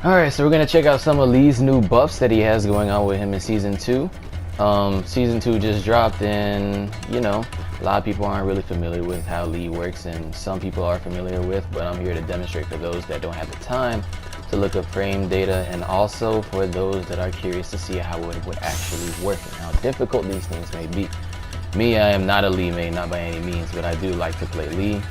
Alright, so we're gonna check out some of Lee's new buffs that he has going on with him in Season 2. Season 2 just dropped, and you know, a lot of people aren't really familiar with how Lee works, and some people are familiar with, but I'm here to demonstrate for those that don't have the time to look up frame data, and also for those that are curious to see how it would actually work and how difficult these things may be. Me, I am not a Lee main, not by any means, but I do like to play Lee.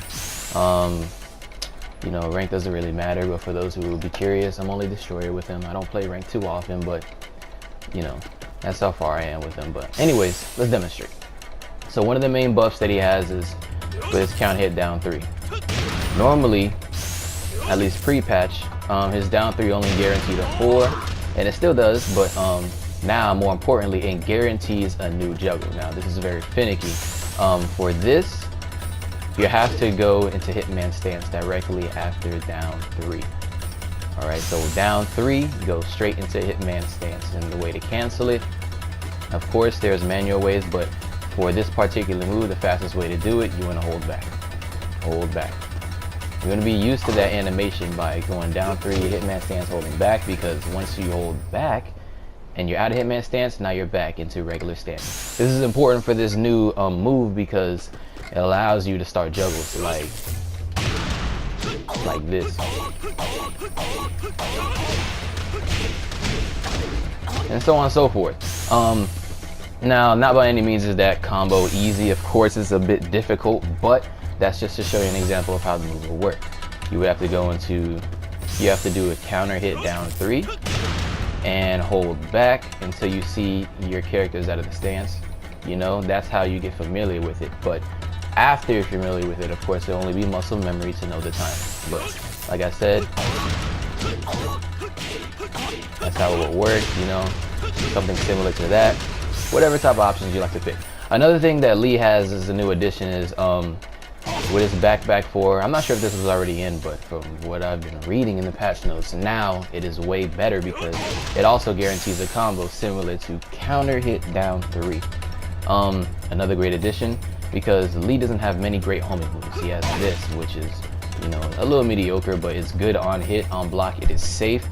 You know, rank doesn't really matter, but for those who will be curious, I'm only Destroyer with him. I don't play rank too often, but you know, that's how far I am with him. But anyways, let's demonstrate. So one of the main buffs that he has is with his count hit down 3. Normally, at least pre-patch, his down 3 only guaranteed a 4, and it still does, but now more importantly, it guarantees a new juggle. Now this is very finicky. For this, you have to go into Hitman stance directly after down 3. Alright, so down 3, go straight into Hitman stance, and the way to cancel it, of course there's manual ways, but for this particular move, the fastest way to do it, you want to hold back. Hold back. You're going to be used to that animation by going down 3, Hitman stance, holding back, because once you hold back and you're out of Hitman stance, now you're back into regular stance. This is important for this new move because it allows you to start juggles like this, and so on and so forth. Now, not by any means is that combo easy. Of course, it's a bit difficult, but that's just to show you an example of how the move will work. You would have to go into, you have to do a counter hit down 3 and hold back until you see your character's out of the stance. You know, that's how you get familiar with it. But after you're familiar with it, of course, it'll only be muscle memory to know the time. But like I said, that's how it will work, you know, something similar to that. Whatever type of options you like to pick. Another thing that Lee has as a new addition is with his back 4. I'm not sure if this was already in, but from what I've been reading in the patch notes, now it is way better because it also guarantees a combo similar to counter hit down 3. Another great addition, because Lee doesn't have many great homing moves. He has this, which is, you know, a little mediocre, but it's good on hit, on block, it is safe.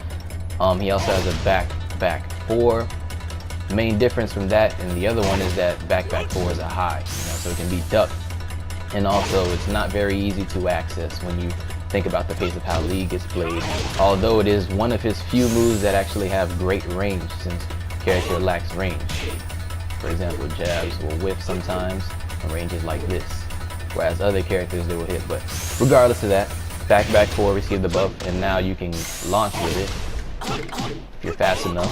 He also has a back 4. Main difference from that and the other one is that back 4 is a high, you know, so it can be ducked. And also, it's not very easy to access when you think about the pace of how Lee gets played. Although it is one of his few moves that actually have great range, since character lacks range. For example, jabs will whiff sometimes, and ranges like this. Whereas other characters, they will hit. But regardless of that, back 4 received the buff, and now you can launch with it if you're fast enough.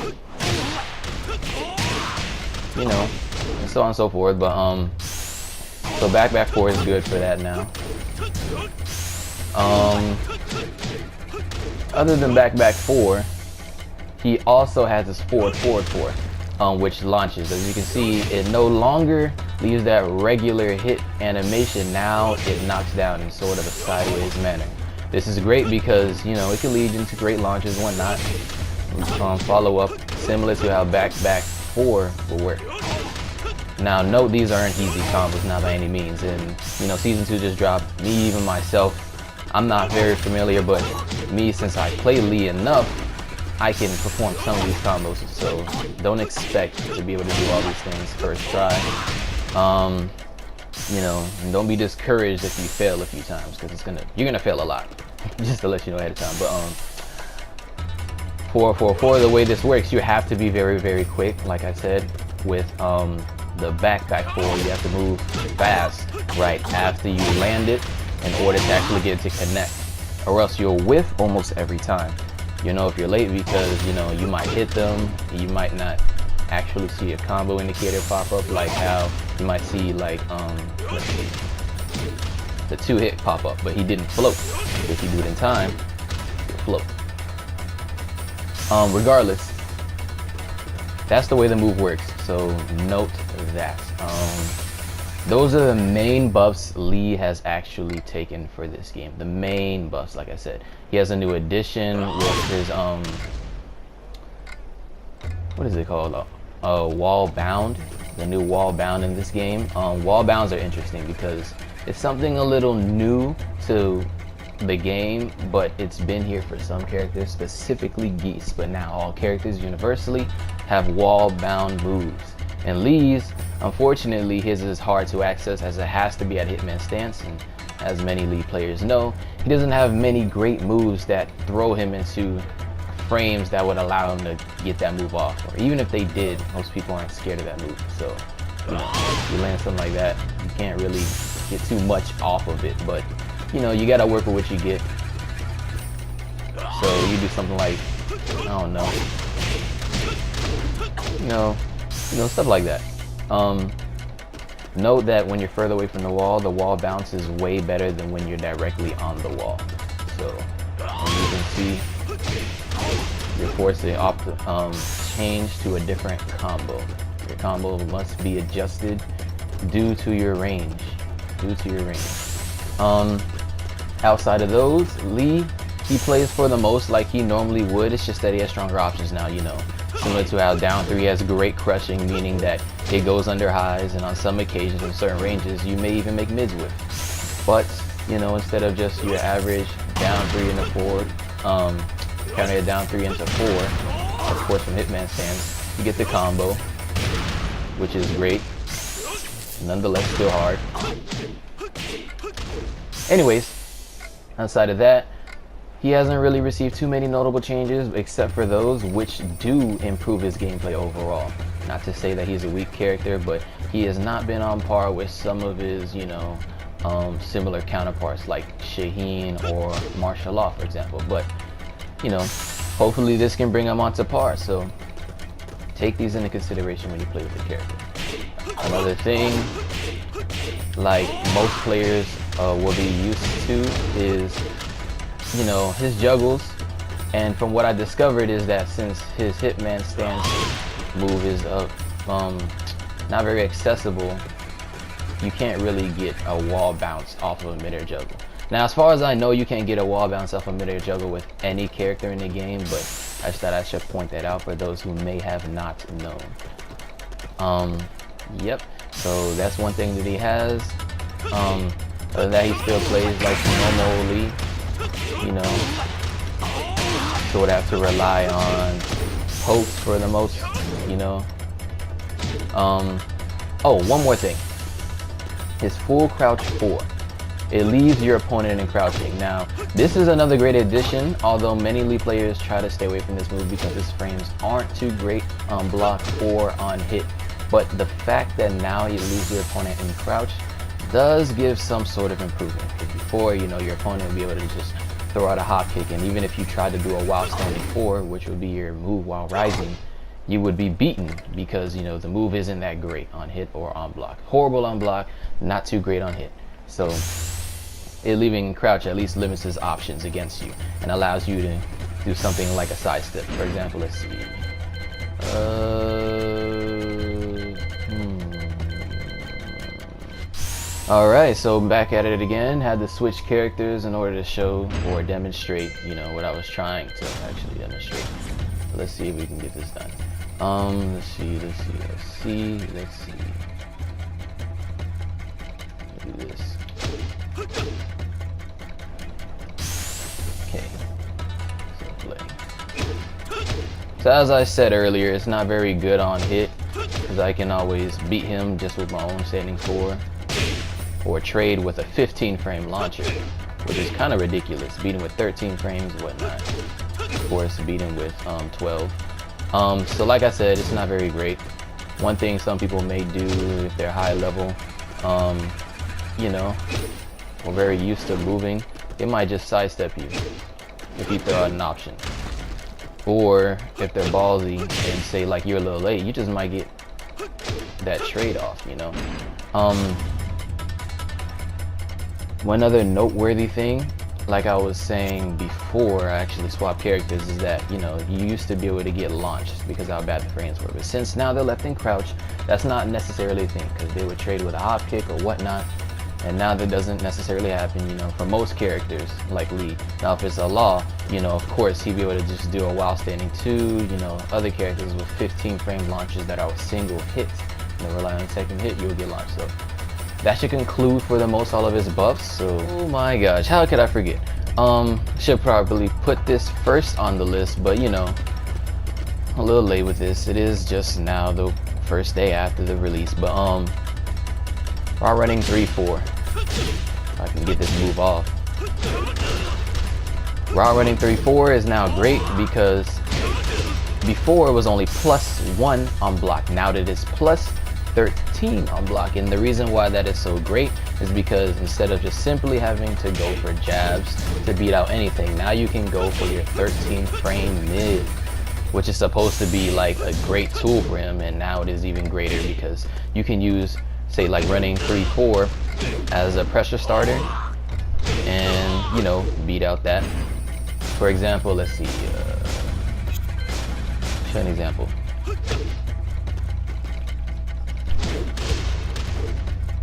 You know, and so on and so forth. But so back 4 is good for that now. Other than back 4, he also has his forward 4, which launches. As you can see, it no longer leaves that regular hit animation. Now it knocks down in sort of a sideways manner. This is great because, you know, it can lead into great launches, whatnot. Follow up similar to how back 4 will work. Now note, these aren't easy combos, not by any means, and you know, Season 2 just dropped. Me, even myself, I'm not very familiar, but me, since I play Lee enough, I can perform some of these combos, so don't expect to be able to do all these things first try. You know, and don't be discouraged if you fail a few times, because you're gonna fail a lot, just to let you know ahead of time. But for the way this works, you have to be very quick, like I said, with the back 4, you have to move fast right after you land it in order to actually get it to connect, or else you'll whiff almost every time. You know, if you're late, because you know, you might hit them, you might not actually see a combo indicator pop up, like how you might see like let's see, the 2-hit pop up, but he didn't float. If you do it in time, you'll float. Regardless, that's the way the move works, so note that. Those are the main buffs Lee has actually taken for this game. The main buffs, like I said. He has a new addition with his what is it called? Wall bound. The new wall bound in this game. Wall bounds are interesting because it's something a little new to the game, but it's been here for some characters, specifically Geese. But now all characters universally have wall-bound moves. And Lee's, unfortunately, his is hard to access as it has to be at Hitman stance. And as many Lee players know, he doesn't have many great moves that throw him into frames that would allow him to get that move off. Or even if they did, most people aren't scared of that move. So, you know, if you land something like that, you can't really get too much off of it. But, you know, you gotta work with what you get. So you do something like, I don't know, you know, stuff like that. Note that when you're further away from the wall bounces way better than when you're directly on the wall. So you can see you're forced to change to a different combo. Your combo must be adjusted due to your range. Outside of those, Lee, he plays for the most like he normally would. It's just that he has stronger options now, you know. Similar to how down 3 has great crushing, meaning that it goes under highs, and on some occasions in certain ranges you may even make mids with. But, you know, instead of just your average down 3 into 4, counter it down 3 into 4, of course from Hitman stance, you get the combo, which is great. Nonetheless, still hard. Anyways, outside of that, he hasn't really received too many notable changes, except for those which do improve his gameplay overall. Not to say that he's a weak character, but he has not been on par with some of his, you know, similar counterparts like Shaheen or Martial Law, for example. But, you know, hopefully this can bring him onto par. So take these into consideration when you play with the character. Another thing, like most players will be used to, is, you know, his juggles. And from what I discovered is that since his Hitman stance move is not very accessible, you can't really get a wall bounce off of a mid-air juggle. Now, as far as I know, you can't get a wall bounce off a mid-air juggle with any character in the game, but I just thought I should point that out for those who may have not known. Yep, so that's one thing that he has. Other than that, he still plays like normal Lee, you know, so would have to rely on pokes for the most, you know. Oh, one more thing. His full crouch 4. It leaves your opponent in crouching. Now, this is another great addition, although many Lee players try to stay away from this move because his frames aren't too great on block or on hit. But the fact that now you leave your opponent in crouch does give some sort of improvement. Before, you know, your opponent would be able to just throw out a hop kick, and even if you tried to do a while standing 4, which would be your move while rising, you would be beaten because, you know, the move isn't that great on hit or on block. Horrible on block, not too great on hit. So it leaving crouch at least limits his options against you and allows you to do something like a sidestep. For example, let's see. Alright, so back at it again. Had to switch characters in order to show or demonstrate, you know, what I was trying to actually demonstrate. Let's see if we can get this done. Let's see. Let's do this. Okay. So play. So as I said earlier, it's not very good on hit because I can always beat him just with my own standing 4. Or trade with a 15 frame launcher, which is kind of ridiculous. Beating with 13 frames, whatnot. Of course, beating with 12. So like I said, it's not very great. One thing some people may do if they're high level, you know, or very used to moving, they might just sidestep you if you throw out an option. Or if they're ballsy and say like you're a little late, you just might get that trade off, you know. One other noteworthy thing, like I was saying before I actually swapped characters, is that, you know, you used to be able to get launched because how bad the frames were. But since now they're left in crouch, that's not necessarily a thing because they would trade with a hop kick or whatnot. And now that doesn't necessarily happen, you know, for most characters like Lee. Now if it's a Law, you know, of course he'd be able to just do a while standing 2, you know, other characters with 15 frame launches that are single hits. You know, rely on second hit, you'll get launched. So that should conclude for the most all of his buffs. So, oh my gosh, how could I forget? Should probably put this first on the list, but you know, a little late with this. It is just now the first day after the release, but raw running 3-4. If I can get this move off. Raw running 3-4 is now great because before it was only +1 on block. Now that it's +13 on block, and the reason why that is so great is because instead of just simply having to go for jabs to beat out anything, now you can go for your 13 frame mid, which is supposed to be like a great tool for him, and now it is even greater because you can use, say, like running 3-4 as a pressure starter and, you know, beat out that. For example, let's see, show an example.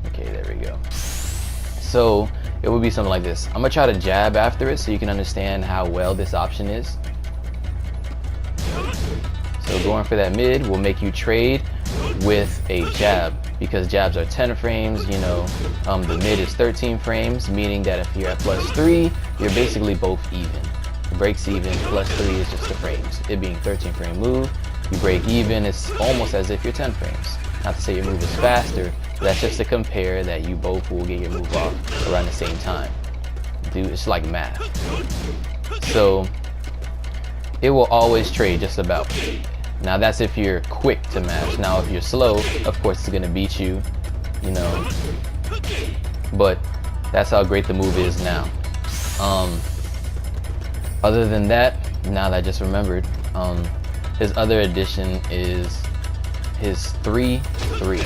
Okay, there we go. So it would be something like this. I'm gonna try to jab after it so you can understand how well this option is. So going for that mid will make you trade with a jab, because jabs are 10 frames, you know, the mid is 13 frames, meaning that if you're at +3, you're basically both even. It breaks even, +3 is just the frames. It being 13 frame move, you break even, it's almost as if you're 10 frames. Not to say your move is faster, that's just to compare that you both will get your move off around the same time. Dude, it's like math. So it will always trade just about. Now that's if you're quick to match. Now if you're slow, of course it's gonna beat you, you know. But that's how great the move is now. Other than that, now that I just remembered, his other addition is his 3-3.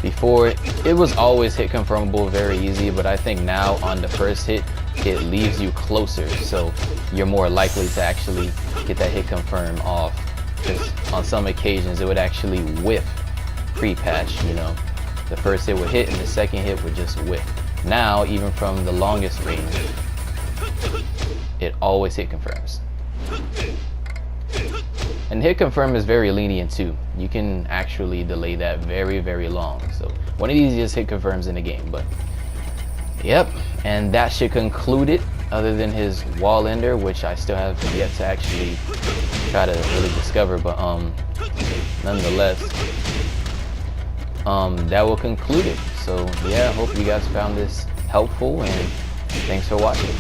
Before, it was always hit confirmable very easy, but I think now on the first hit, it leaves you closer, so you're more likely to actually get that hit confirm off. Because on some occasions, it would actually whiff pre-patch, you know. The first hit would hit and the second hit would just whiff. Now, even from the longest range, it always hit confirms. And hit confirm is very lenient too. You can actually delay that very, very long. So one of the easiest hit confirms in the game. But yep, and that should conclude it, other than his wall ender, which I still have yet to actually try to really discover. But nonetheless, that will conclude it. So yeah, I hope you guys found this helpful, and thanks for watching.